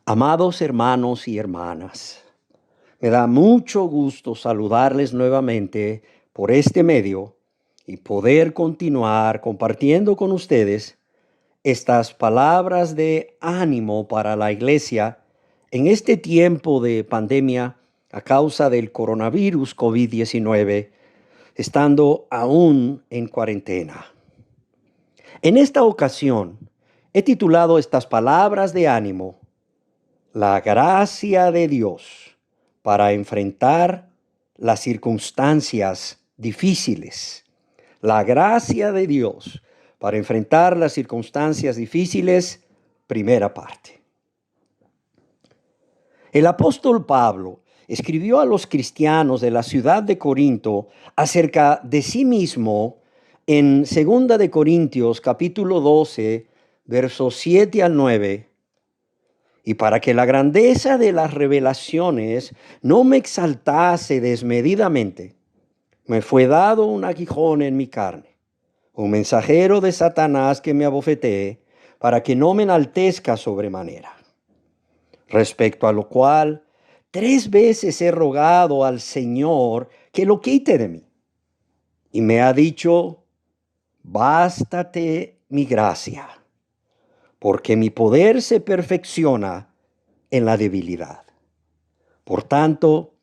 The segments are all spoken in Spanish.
Amados hermanos y hermanas, me da mucho gusto saludarles nuevamente por este medio y poder continuar compartiendo con ustedes estas palabras de ánimo para la iglesia en este tiempo de pandemia a causa del coronavirus COVID-19, estando aún en cuarentena. En esta ocasión, he titulado estas palabras de ánimo: la gracia de Dios para enfrentar las circunstancias difíciles. La gracia de Dios para enfrentar las circunstancias difíciles, primera parte. El apóstol Pablo escribió a los cristianos de la ciudad de Corinto acerca de sí mismo en 2 de Corintios capítulo 12, versos 7 al 9. Y para que la grandeza de las revelaciones no me exaltase desmedidamente, me fue dado un aguijón en mi carne, un mensajero de Satanás que me abofetee, para que no me enaltezca sobremanera. Respecto a lo cual, 3 veces he rogado al Señor que lo quite de mí. Y me ha dicho: bástate mi gracia, porque mi poder se perfecciona en la debilidad. Por tanto,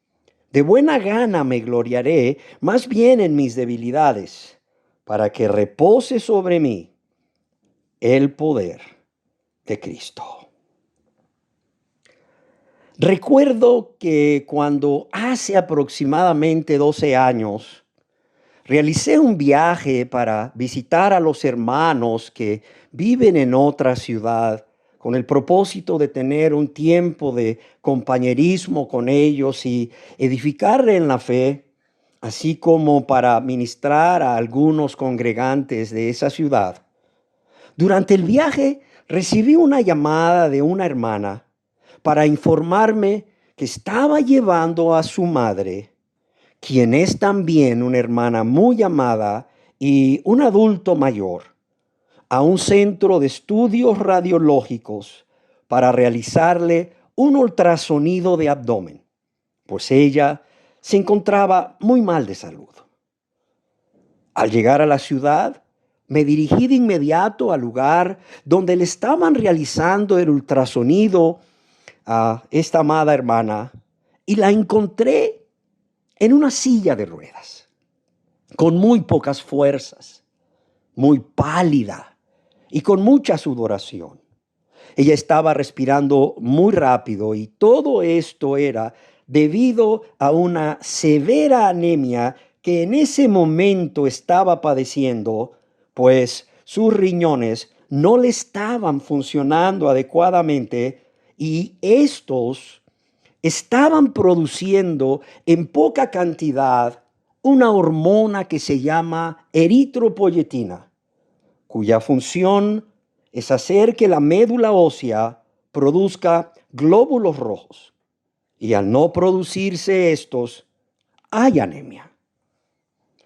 de buena gana me gloriaré más bien en mis debilidades, para que repose sobre mí el poder de Cristo. Recuerdo que cuando hace aproximadamente 12 años realicé un viaje para visitar a los hermanos que viven en otra ciudad, con el propósito de tener un tiempo de compañerismo con ellos y edificar en la fe, así como para ministrar a algunos congregantes de esa ciudad. Durante el viaje recibí una llamada de una hermana para informarme que estaba llevando a su madre, quien es también una hermana muy amada y un adulto mayor, a un centro de estudios radiológicos para realizarle un ultrasonido de abdomen, pues ella se encontraba muy mal de salud. Al llegar a la ciudad, me dirigí de inmediato al lugar donde le estaban realizando el ultrasonido a esta amada hermana y la encontré en una silla de ruedas, con muy pocas fuerzas, muy pálida y con mucha sudoración. Ella estaba respirando muy rápido y todo esto era debido a una severa anemia que en ese momento estaba padeciendo, pues sus riñones no le estaban funcionando adecuadamente y estos estaban produciendo en poca cantidad una hormona que se llama eritropoyetina, cuya función es hacer que la médula ósea produzca glóbulos rojos. Y al no producirse estos, hay anemia.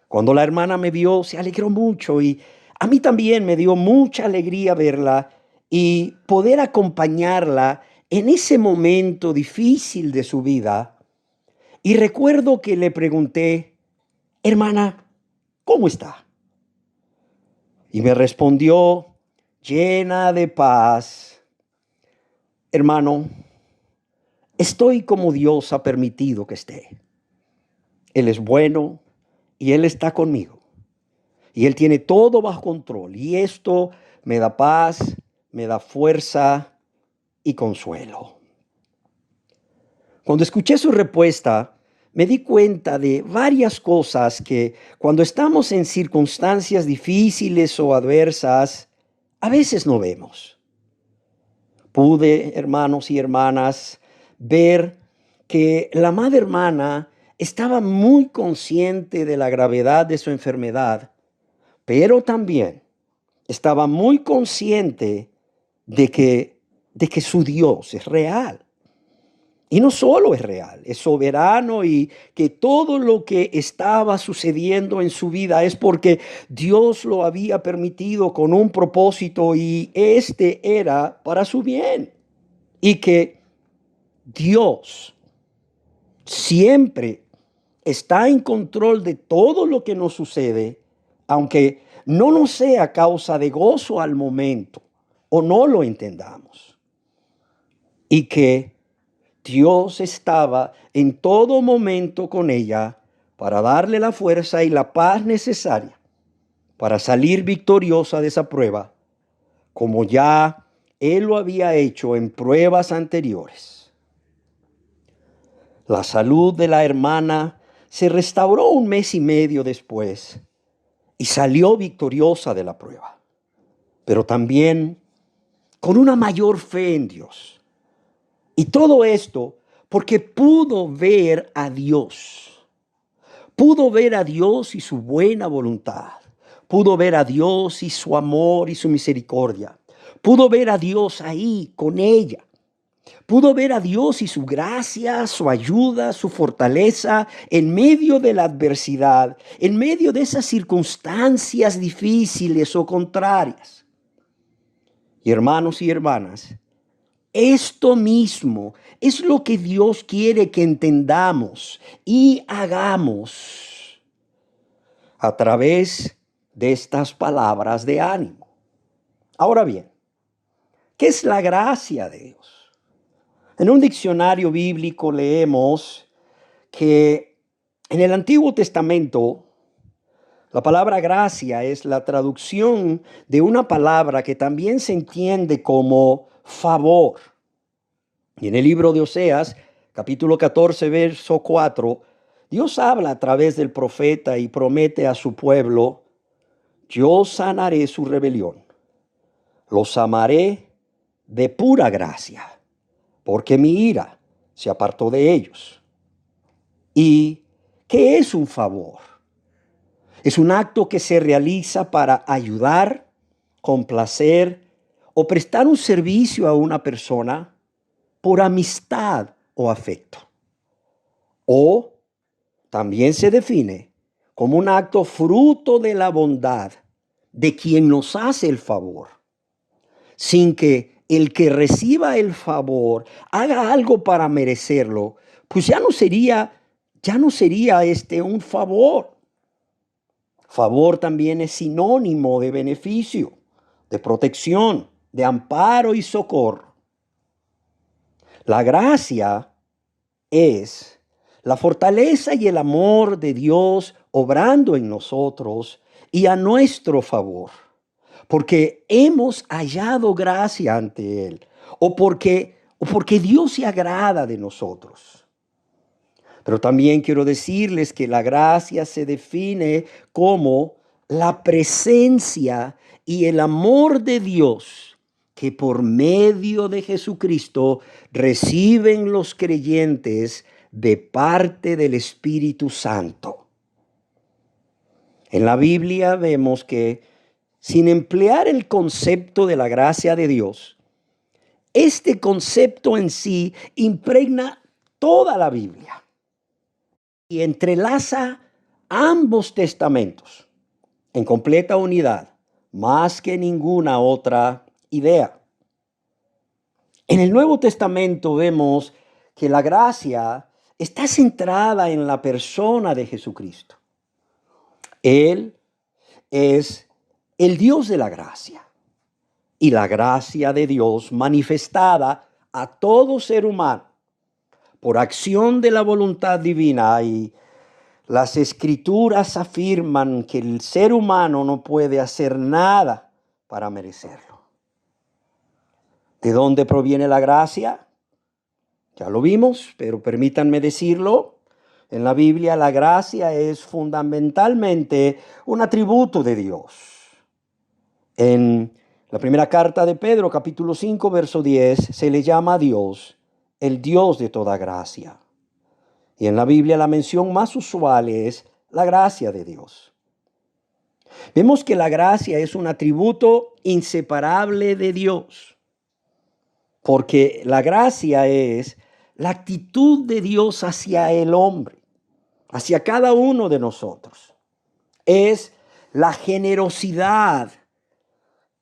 Cuando la hermana me vio, se alegró mucho y a mí también me dio mucha alegría verla y poder acompañarla en ese momento difícil de su vida. Y recuerdo que le pregunté: hermana, ¿cómo está? Y me respondió llena de paz: hermano, estoy como Dios ha permitido que esté. Él es bueno y Él está conmigo. Y Él tiene todo bajo control. Y esto me da paz, me da fuerza y consuelo. Cuando escuché su respuesta, me di cuenta de varias cosas que cuando estamos en circunstancias difíciles o adversas, a veces no vemos. Pude, hermanos y hermanas, ver que la amada hermana estaba muy consciente de la gravedad de su enfermedad, pero también estaba muy consciente de que su Dios es real. Y no solo es real, es soberano, y que todo lo que estaba sucediendo en su vida es porque Dios lo había permitido con un propósito y este era para su bien. Y que Dios siempre está en control de todo lo que nos sucede, aunque no nos sea causa de gozo al momento o no lo entendamos. Y que Dios estaba en todo momento con ella para darle la fuerza y la paz necesaria para salir victoriosa de esa prueba, como ya Él lo había hecho en pruebas anteriores. La salud de la hermana se restauró 1 mes y medio después y salió victoriosa de la prueba, pero también con una mayor fe en Dios. Y todo esto porque pudo ver a Dios. Pudo ver a Dios y su buena voluntad. Pudo ver a Dios y su amor y su misericordia. Pudo ver a Dios ahí con ella. Pudo ver a Dios y su gracia, su ayuda, su fortaleza en medio de la adversidad, en medio de esas circunstancias difíciles o contrarias. Y hermanos y hermanas, esto mismo es lo que Dios quiere que entendamos y hagamos a través de estas palabras de ánimo. Ahora bien, ¿qué es la gracia de Dios? En un diccionario bíblico leemos que en el Antiguo Testamento la palabra gracia es la traducción de una palabra que también se entiende como favor. Y en el libro de Oseas, capítulo 14, verso 4, Dios habla a través del profeta y promete a su pueblo: yo sanaré su rebelión, los amaré de pura gracia, porque mi ira se apartó de ellos. ¿Y qué es un favor? Es un acto que se realiza para ayudar, complacer o prestar un servicio a una persona por amistad o afecto. O también se define como un acto fruto de la bondad de quien nos hace el favor, sin que el que reciba el favor haga algo para merecerlo, pues ya no sería un favor. Favor también es sinónimo de beneficio, de protección, de amparo y socorro. La gracia es la fortaleza y el amor de Dios obrando en nosotros y a nuestro favor, porque hemos hallado gracia ante Él, o porque Dios se agrada de nosotros. Pero también quiero decirles que la gracia se define como la presencia y el amor de Dios que por medio de Jesucristo reciben los creyentes de parte del Espíritu Santo. En la Biblia vemos que, sin emplear el concepto de la gracia de Dios, este concepto en sí impregna toda la Biblia y entrelaza ambos testamentos en completa unidad, más que ninguna otra idea. En el Nuevo Testamento vemos que la gracia está centrada en la persona de Jesucristo. Él es el Dios de la gracia y la gracia de Dios manifestada a todo ser humano por acción de la voluntad divina, y las Escrituras afirman que el ser humano no puede hacer nada para merecerlo. ¿De dónde proviene la gracia? Ya lo vimos, pero permítanme decirlo. En la Biblia la gracia es fundamentalmente un atributo de Dios. En la primera carta de Pedro, capítulo 5, verso 10, se le llama a Dios el Dios de toda gracia. Y en la Biblia la mención más usual es la gracia de Dios. Vemos que la gracia es un atributo inseparable de Dios, porque la gracia es la actitud de Dios hacia el hombre, hacia cada uno de nosotros. Es la generosidad,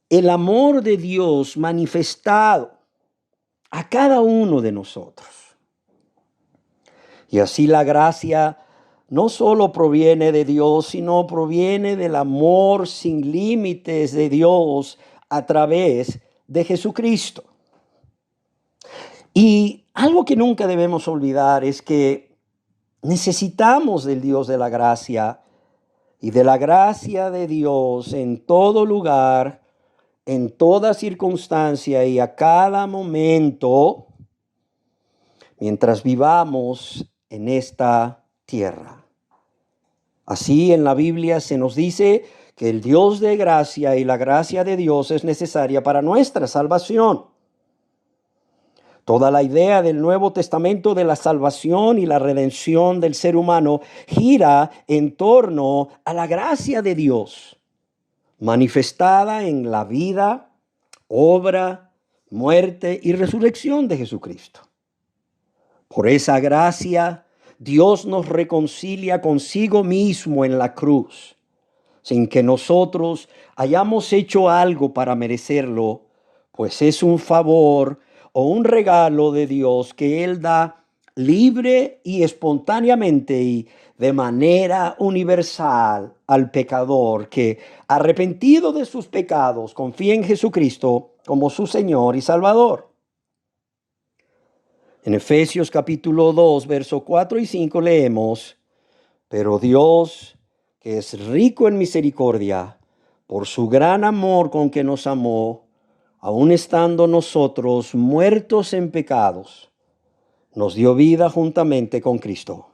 el amor de Dios manifestado a cada uno de nosotros. Y así la gracia no solo proviene de Dios, sino proviene del amor sin límites de Dios a través de Jesucristo. Y algo que nunca debemos olvidar es que necesitamos del Dios de la gracia y de la gracia de Dios en todo lugar, en toda circunstancia y a cada momento mientras vivamos en esta tierra. Así en la Biblia se nos dice que el Dios de gracia y la gracia de Dios es necesaria para nuestra salvación. Toda la idea del Nuevo Testamento de la salvación y la redención del ser humano gira en torno a la gracia de Dios, manifestada en la vida, obra, muerte y resurrección de Jesucristo. Por esa gracia, Dios nos reconcilia consigo mismo en la cruz, sin que nosotros hayamos hecho algo para merecerlo, pues es un favor o un regalo de Dios que Él da libre y espontáneamente y de manera universal al pecador que, arrepentido de sus pecados, confía en Jesucristo como su Señor y Salvador. En Efesios capítulo 2, versos 4 y 5 leemos: pero Dios, que es rico en misericordia, por su gran amor con que nos amó, aun estando nosotros muertos en pecados, nos dio vida juntamente con Cristo.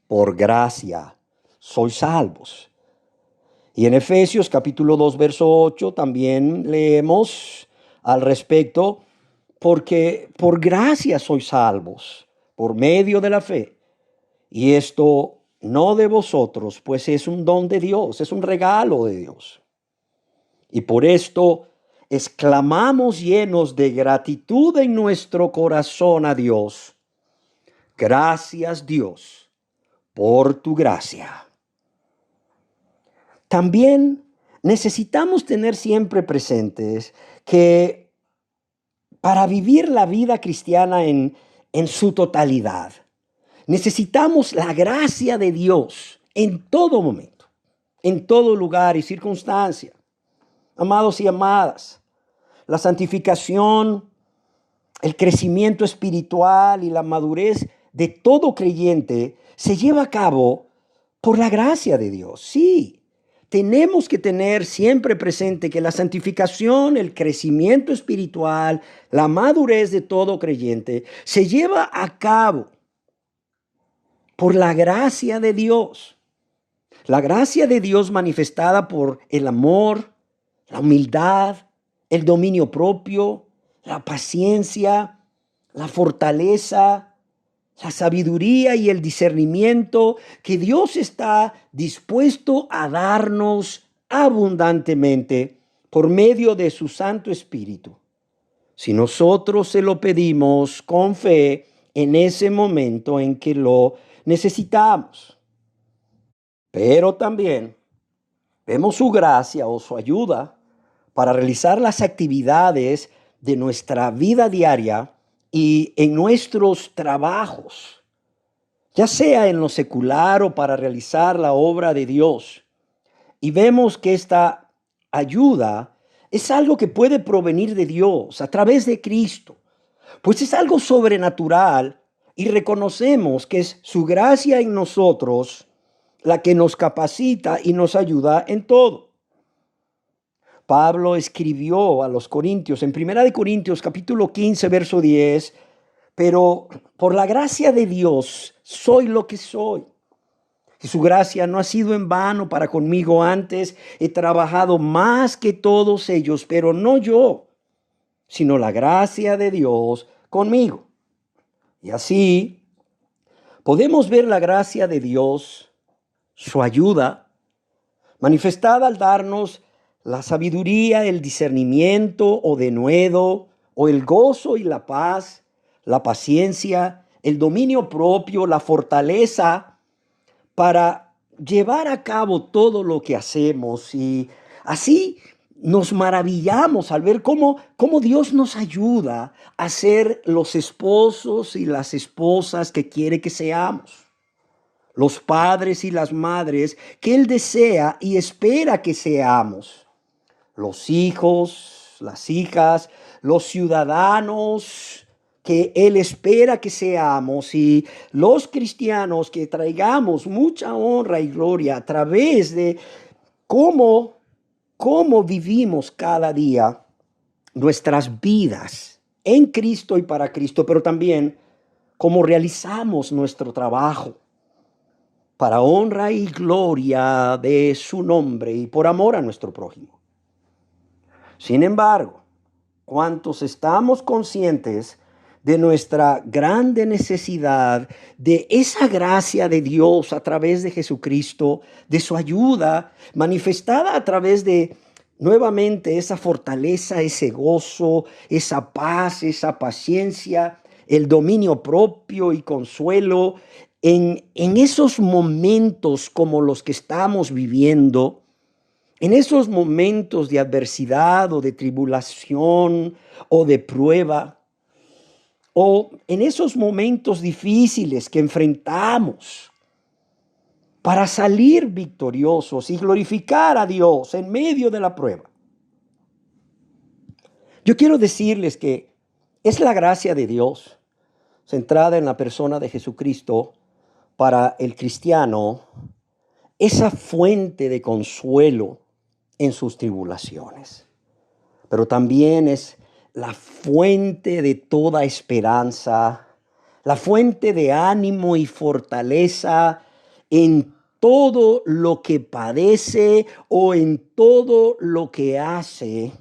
Por gracia sois salvos. Y en Efesios capítulo 2, verso 8 también leemos al respecto: porque por gracia sois salvos, por medio de la fe. Y esto no de vosotros, pues es un don de Dios, es un regalo de Dios. Y por esto exclamamos llenos de gratitud en nuestro corazón a Dios: gracias, Dios, por tu gracia. También necesitamos tener siempre presentes que para vivir la vida cristiana en su totalidad, necesitamos la gracia de Dios en todo momento, en todo lugar y circunstancia. Amados y amadas, la santificación, el crecimiento espiritual y la madurez de todo creyente se lleva a cabo por la gracia de Dios. Sí, tenemos que tener siempre presente que la santificación, el crecimiento espiritual, la madurez de todo creyente se lleva a cabo por la gracia de Dios. La gracia de Dios manifestada por el amor, la humildad, el dominio propio, la paciencia, la fortaleza, la sabiduría y el discernimiento que Dios está dispuesto a darnos abundantemente por medio de su Santo Espíritu, si nosotros se lo pedimos con fe en ese momento en que lo necesitamos. Pero también vemos su gracia o su ayuda para realizar las actividades de nuestra vida diaria y en nuestros trabajos, ya sea en lo secular o para realizar la obra de Dios. Y vemos que esta ayuda es algo que puede provenir de Dios a través de Cristo, pues es algo sobrenatural y reconocemos que es su gracia en nosotros la que nos capacita y nos ayuda en todo. Pablo escribió a los Corintios en 1 Corintios capítulo 15, verso 10, pero por la gracia de Dios soy lo que soy. Y su gracia no ha sido en vano para conmigo. Antes he trabajado más que todos ellos, pero no yo, sino la gracia de Dios conmigo. Y así podemos ver la gracia de Dios, su ayuda, manifestada al darnos la sabiduría, el discernimiento o denuedo, o el gozo y la paz, la paciencia, el dominio propio, la fortaleza para llevar a cabo todo lo que hacemos y así nos maravillamos al ver cómo Dios nos ayuda a ser los esposos y las esposas que quiere que seamos, los padres y las madres que Él desea y espera que seamos, los hijos, las hijas, los ciudadanos que Él espera que seamos, y los cristianos que traigamos mucha honra y gloria a través de cómo vivimos cada día nuestras vidas en Cristo y para Cristo, pero también cómo realizamos nuestro trabajo para honra y gloria de su nombre y por amor a nuestro prójimo. Sin embargo, ¿cuántos estamos conscientes de nuestra grande necesidad de esa gracia de Dios a través de Jesucristo, de su ayuda manifestada a través de nuevamente esa fortaleza, ese gozo, esa paz, esa paciencia, el dominio propio y consuelo en esos momentos como los que estamos viviendo? En esos momentos de adversidad o de tribulación o de prueba, o en esos momentos difíciles que enfrentamos para salir victoriosos y glorificar a Dios en medio de la prueba. Yo quiero decirles que es la gracia de Dios centrada en la persona de Jesucristo para el cristiano, esa fuente de consuelo en sus tribulaciones, pero también es la fuente de toda esperanza, la fuente de ánimo y fortaleza en todo lo que padece o en todo lo que hace,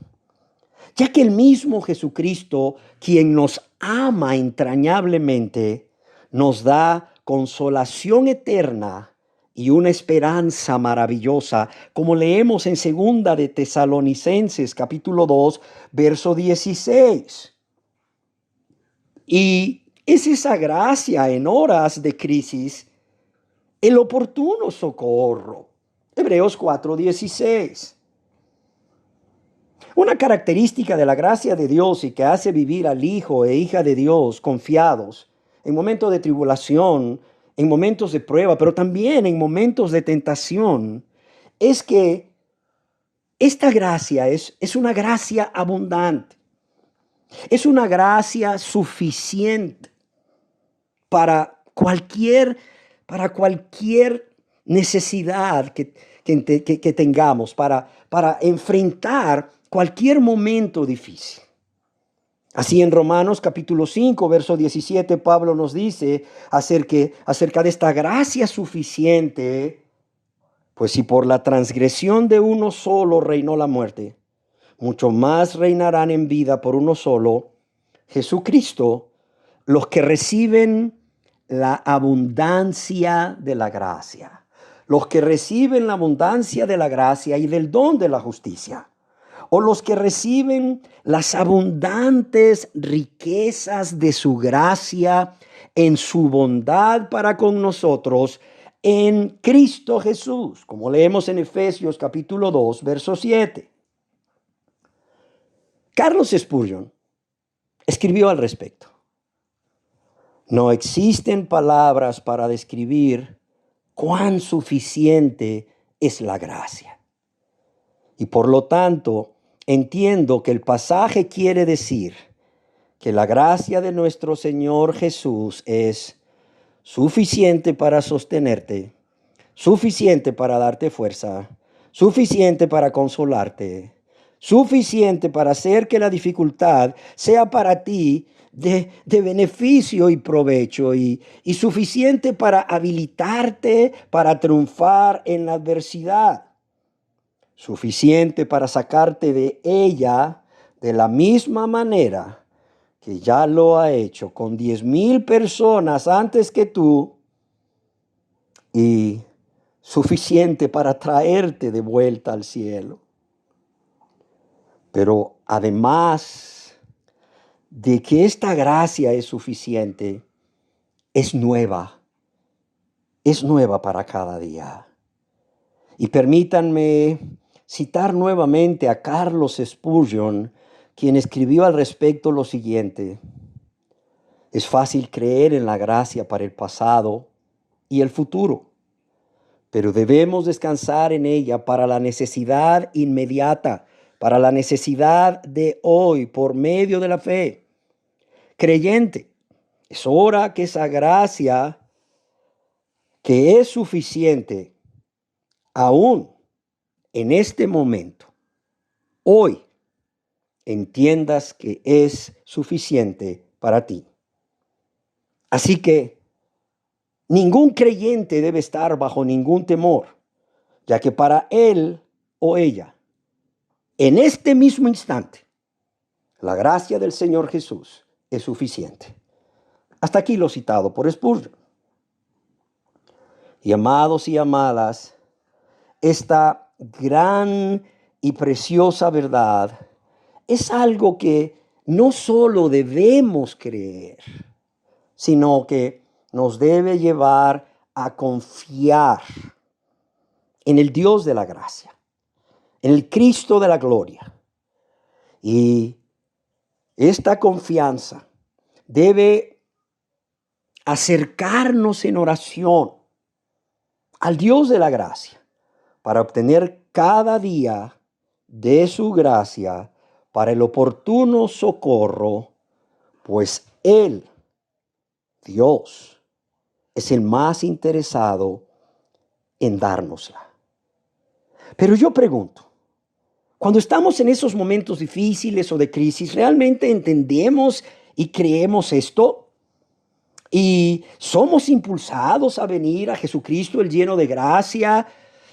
ya que el mismo Jesucristo, quien nos ama entrañablemente, nos da consolación eterna y una esperanza maravillosa, como leemos en segunda de Tesalonicenses capítulo 2, verso 16. Y es esa gracia en horas de crisis, el oportuno socorro. Hebreos 4:16. Una característica de la gracia de Dios y que hace vivir al hijo e hija de Dios confiados en momentos de tribulación, en momentos de prueba, pero también en momentos de tentación, es que esta gracia es una gracia abundante, es una gracia suficiente para cualquier, para cualquier necesidad que tengamos, para enfrentar cualquier momento difícil. Así en Romanos capítulo 5, verso 17, Pablo nos dice acerca de esta gracia suficiente, pues si por la transgresión de uno solo reinó la muerte, mucho más reinarán en vida por uno solo, Jesucristo, los que reciben la abundancia de la gracia, los que reciben la abundancia de la gracia y del don de la justicia, o los que reciben las abundantes riquezas de su gracia en su bondad para con nosotros en Cristo Jesús, como leemos en Efesios capítulo 2, verso 7. Carlos Spurgeon escribió al respecto: no existen palabras para describir cuán suficiente es la gracia. Y por lo tanto, entiendo que el pasaje quiere decir que la gracia de nuestro Señor Jesús es suficiente para sostenerte, suficiente para darte fuerza, suficiente para consolarte, suficiente para hacer que la dificultad sea para ti de beneficio y provecho, y suficiente para habilitarte para triunfar en la adversidad, suficiente para sacarte de ella de la misma manera que ya lo ha hecho con 10,000 personas antes que tú, y suficiente para traerte de vuelta al cielo. Pero además de que esta gracia es suficiente, es nueva para cada día. Y permítanme citar nuevamente a Carlos Spurgeon, quien escribió al respecto lo siguiente: es fácil creer en la gracia para el pasado y el futuro, pero debemos descansar en ella para la necesidad inmediata, para la necesidad de hoy por medio de la fe. Creyente, es hora que esa gracia, que es suficiente aún en este momento, hoy, entiendas que es suficiente para ti. Así que ningún creyente debe estar bajo ningún temor, ya que para él o ella, en este mismo instante, la gracia del Señor Jesús es suficiente. Hasta aquí lo citado por Spurgeon. Y amados y amadas, esta gran y preciosa verdad es algo que no solo debemos creer, sino que nos debe llevar a confiar en el Dios de la gracia, en el Cristo de la gloria. Y esta confianza debe acercarnos en oración al Dios de la gracia para obtener cada día de su gracia para el oportuno socorro, pues Él, Dios, es el más interesado en dárnosla. Pero yo pregunto, cuando estamos en esos momentos difíciles o de crisis, ¿realmente entendemos y creemos esto? ¿Y somos impulsados a venir a Jesucristo, el lleno de gracia,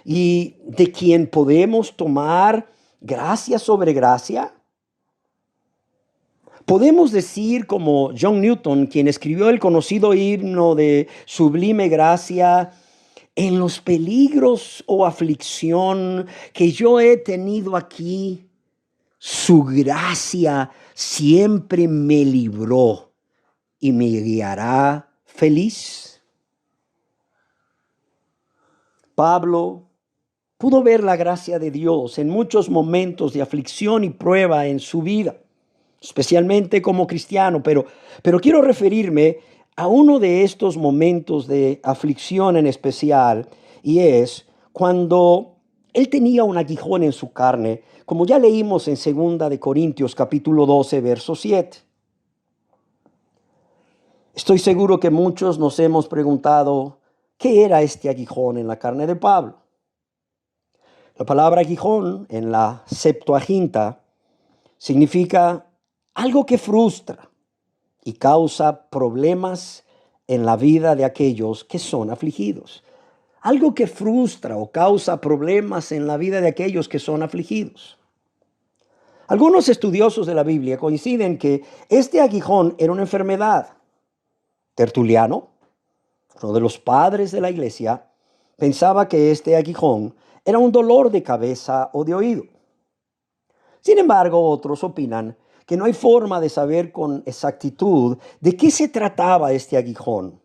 y de quien podemos tomar gracia sobre gracia? Podemos decir, como John Newton, quien escribió el conocido himno de Sublime Gracia: en los peligros o aflicción que yo he tenido aquí, su gracia siempre me libró y me guiará feliz. Pablo pudo ver la gracia de Dios en muchos momentos de aflicción y prueba en su vida, especialmente como cristiano, pero quiero referirme a uno de estos momentos de aflicción en especial, y es cuando él tenía un aguijón en su carne, como ya leímos en 2 de Corintios capítulo 12, verso 7. Estoy seguro que muchos nos hemos preguntado, ¿qué era este aguijón en la carne de Pablo? La palabra aguijón en la Septuaginta significa algo que frustra y causa problemas en la vida de aquellos que son afligidos. Algo que frustra o causa problemas en la vida de aquellos que son afligidos. Algunos estudiosos de la Biblia coinciden que este aguijón era una enfermedad. Tertuliano, uno de los padres de la iglesia, pensaba que este aguijón era un dolor de cabeza o de oído. Sin embargo, otros opinan que no hay forma de saber con exactitud de qué se trataba este aguijón,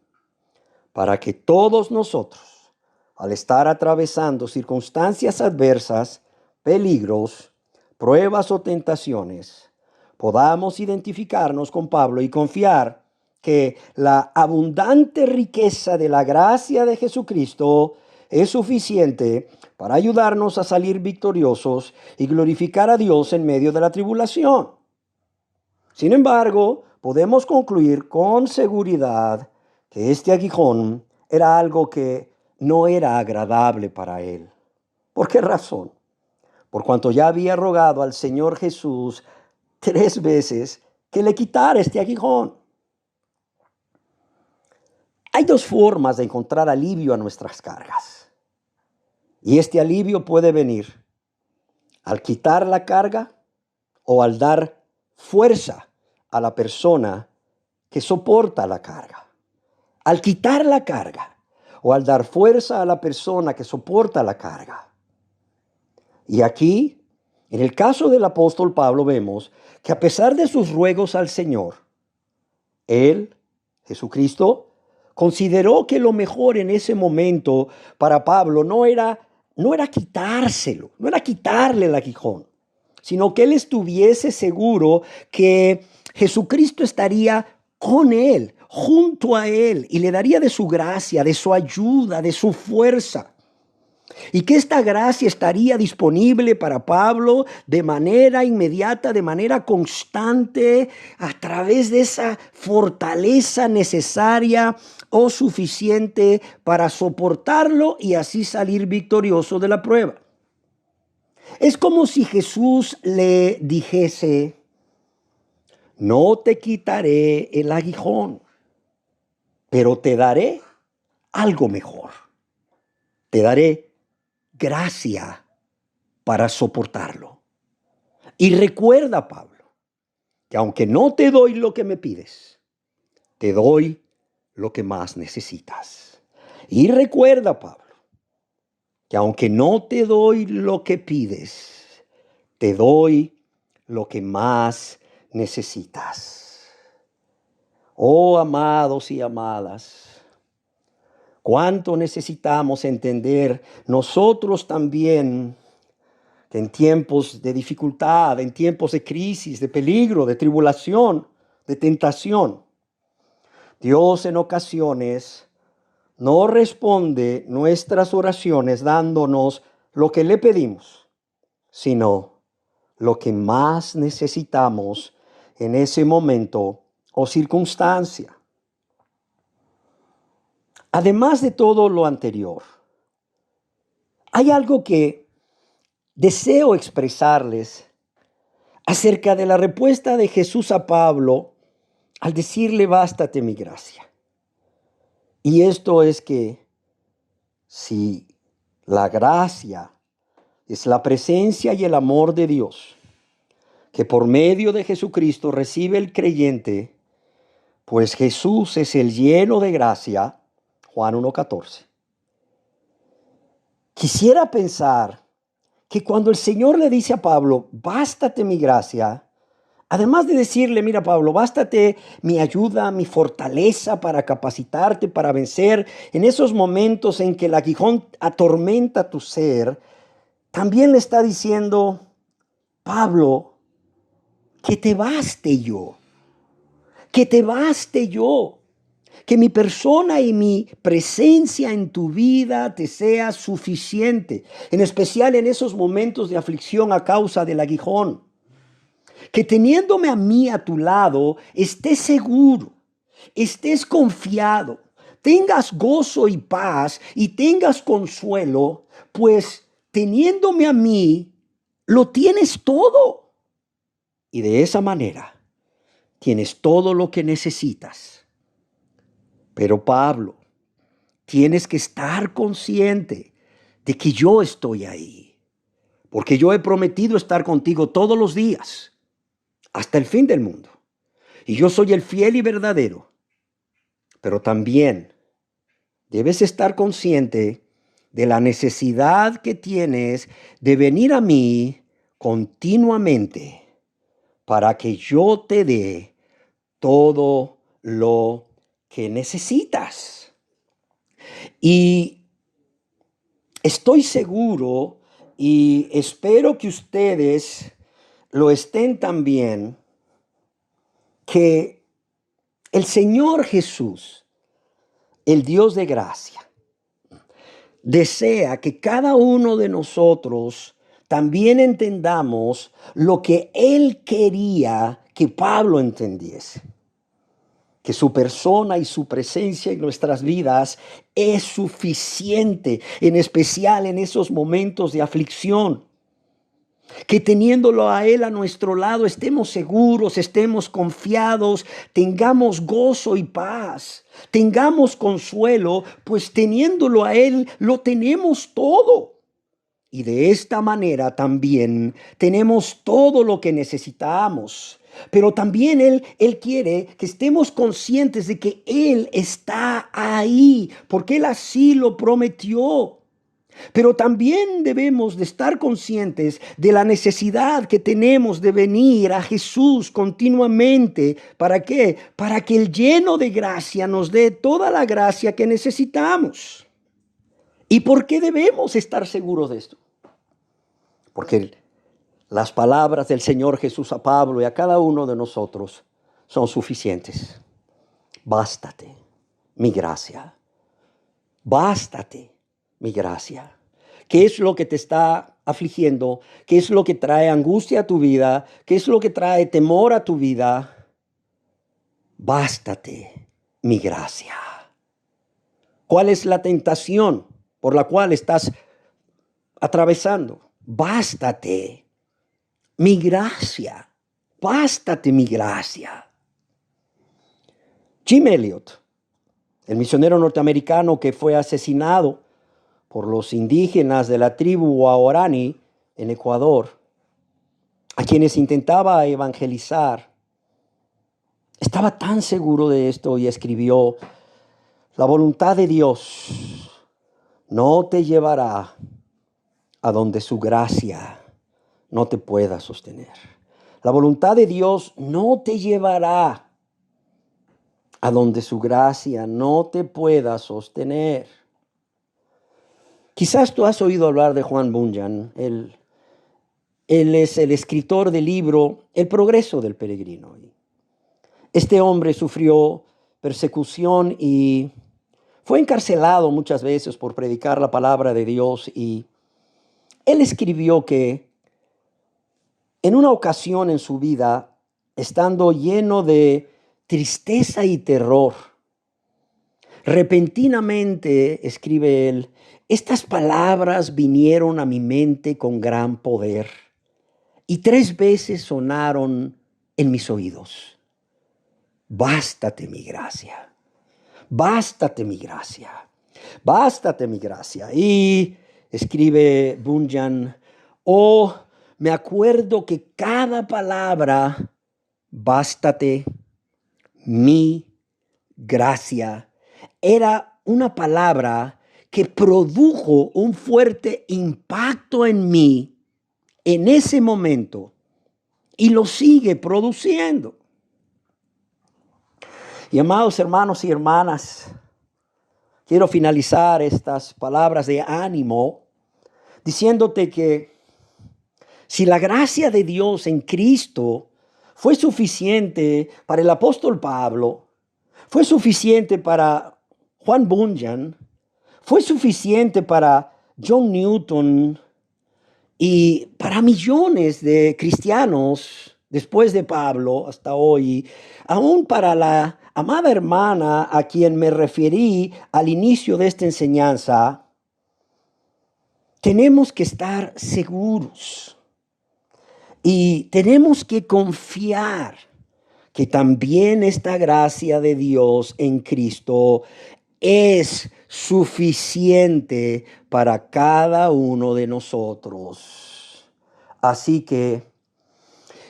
para que todos nosotros, al estar atravesando circunstancias adversas, peligros, pruebas o tentaciones, podamos identificarnos con Pablo y confiar que la abundante riqueza de la gracia de Jesucristo es suficiente para ayudarnos a salir victoriosos y glorificar a Dios en medio de la tribulación. Sin embargo, podemos concluir con seguridad que este aguijón era algo que no era agradable para él. ¿Por qué razón? Por cuanto ya había rogado al Señor Jesús 3 veces que le quitara este aguijón. Hay 2 formas de encontrar alivio a nuestras cargas. Y este alivio puede venir al quitar la carga o al dar fuerza a la persona que soporta la carga. Al quitar la carga o al dar fuerza a la persona que soporta la carga. Y aquí, en el caso del apóstol Pablo, vemos que a pesar de sus ruegos al Señor, él, Jesucristo, consideró que lo mejor en ese momento para Pablo no era no era quitárselo, no era quitarle el aguijón, sino que él estuviese seguro que Jesucristo estaría con él, junto a él, y le daría de su gracia, de su ayuda, de su fuerza. Y que esta gracia estaría disponible para Pablo de manera inmediata, de manera constante, a través de esa fortaleza necesaria o suficiente para soportarlo y así salir victorioso de la prueba. Es como si Jesús le dijese: no te quitaré el aguijón, pero te daré algo mejor. Te daré gracia para soportarlo. Y recuerda, Pablo, que aunque no te doy lo que me pides, te doy lo que más necesitas. Y recuerda, Pablo, que aunque no te doy lo que pides, te doy lo que más necesitas. Oh, amados y amadas, cuánto necesitamos entender nosotros también que en tiempos de dificultad, en tiempos de crisis, de peligro, de tribulación, de tentación, Dios en ocasiones no responde nuestras oraciones dándonos lo que le pedimos, sino lo que más necesitamos en ese momento o circunstancia. Además de todo lo anterior, hay algo que deseo expresarles acerca de la respuesta de Jesús a Pablo al decirle: bástate mi gracia. Y esto es que si la gracia es la presencia y el amor de Dios que por medio de Jesucristo recibe el creyente, pues Jesús es el lleno de gracia, Juan 1:14. Quisiera pensar que cuando el Señor le dice a Pablo: bástate mi gracia, además de decirle: mira, Pablo, bástate mi ayuda, mi fortaleza para capacitarte, para vencer en esos momentos en que el aguijón atormenta tu ser, también le está diciendo: Pablo, que te baste yo, que te baste yo. Que mi persona y mi presencia en tu vida te sea suficiente, en especial en esos momentos de aflicción a causa del aguijón. Que teniéndome a mí a tu lado, estés seguro, estés confiado, tengas gozo y paz y tengas consuelo, pues teniéndome a mí, lo tienes todo. Y de esa manera, tienes todo lo que necesitas. Pero Pablo, tienes que estar consciente de que yo estoy ahí, porque yo he prometido estar contigo todos los días, hasta el fin del mundo. Y yo soy el fiel y verdadero. Pero también debes estar consciente de la necesidad que tienes de venir a mí continuamente para que yo te dé todo lo que necesitas. Y estoy seguro y espero que ustedes lo estén también, que el Señor Jesús, el Dios de gracia, desea que cada uno de nosotros también entendamos lo que Él quería que Pablo entendiese. Que su persona y su presencia en nuestras vidas es suficiente, en especial en esos momentos de aflicción. Que teniéndolo a Él a nuestro lado estemos seguros, estemos confiados, tengamos gozo y paz, tengamos consuelo, pues teniéndolo a Él lo tenemos todo. Y de esta manera también tenemos todo lo que necesitamos. Pero también Él quiere que estemos conscientes de que Él está ahí, porque Él así lo prometió. Pero también debemos de estar conscientes de la necesidad que tenemos de venir a Jesús continuamente. ¿Para qué? Para que el lleno de gracia nos dé toda la gracia que necesitamos. ¿Y por qué debemos estar seguros de esto? Porque las palabras del Señor Jesús a Pablo y a cada uno de nosotros son suficientes. Bástate mi gracia. Bástate mi gracia. ¿Qué es lo que te está afligiendo? ¿Qué es lo que trae angustia a tu vida? ¿Qué es lo que trae temor a tu vida? Bástate mi gracia. ¿Cuál es la tentación por la cual estás atravesando? Bástate mi gracia. Bástate mi gracia. Jim Elliot, el misionero norteamericano que fue asesinado por los indígenas de la tribu Waorani en Ecuador, a quienes intentaba evangelizar, estaba tan seguro de esto y escribió: la voluntad de Dios no te llevará a donde su gracia no te pueda sostener. La voluntad de Dios no te llevará a donde su gracia no te pueda sostener. Quizás tú has oído hablar de Juan Bunyan. Él es el escritor del libro El progreso del peregrino. Este hombre sufrió persecución y fue encarcelado muchas veces por predicar la palabra de Dios, y él escribió que en una ocasión en su vida, estando lleno de tristeza y terror, repentinamente, escribe él, estas palabras vinieron a mi mente con gran poder y 3 veces sonaron en mis oídos. Bástate mi gracia, bástate mi gracia, bástate mi gracia. Y escribe Bunyan, me acuerdo que cada palabra, bástate mi gracia, era una palabra que produjo un fuerte impacto en mí en ese momento y lo sigue produciendo. Y amados hermanos y hermanas, quiero finalizar estas palabras de ánimo diciéndote que si la gracia de Dios en Cristo fue suficiente para el apóstol Pablo, fue suficiente para Juan Bunyan, fue suficiente para John Newton y para millones de cristianos después de Pablo hasta hoy, aún para la amada hermana a quien me referí al inicio de esta enseñanza, tenemos que estar seguros y tenemos que confiar que también esta gracia de Dios en Cristo es suficiente para cada uno de nosotros. Así que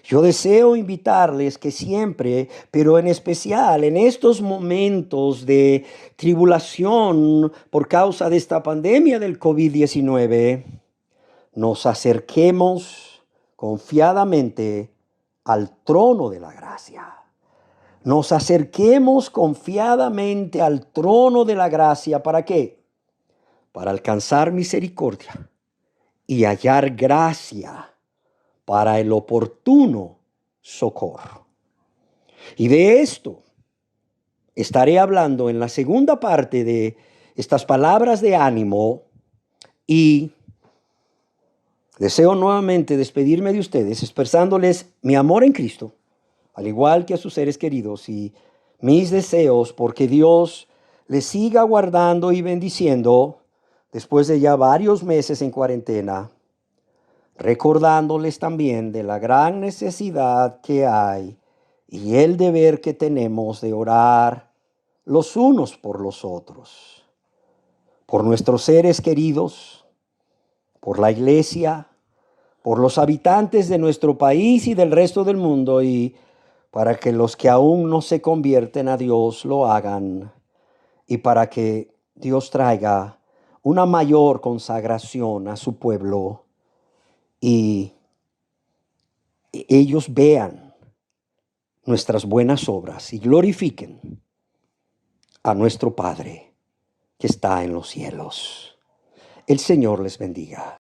yo deseo invitarles que siempre, pero en especial en estos momentos de tribulación por causa de esta pandemia del COVID-19, nos acerquemos confiadamente al trono de la gracia. Nos acerquemos confiadamente al trono de la gracia. ¿Para qué? Para alcanzar misericordia y hallar gracia para el oportuno socorro. Y de esto estaré hablando en la segunda parte de estas palabras de ánimo, y deseo nuevamente despedirme de ustedes expresándoles mi amor en Cristo, al igual que a sus seres queridos, y mis deseos porque Dios les siga guardando y bendiciendo después de ya varios meses en cuarentena, recordándoles también de la gran necesidad que hay y el deber que tenemos de orar los unos por los otros, por nuestros seres queridos, por la iglesia, por los habitantes de nuestro país y del resto del mundo, y para que los que aún no se convierten a Dios lo hagan, y para que Dios traiga una mayor consagración a su pueblo y ellos vean nuestras buenas obras y glorifiquen a nuestro Padre que está en los cielos. El Señor les bendiga.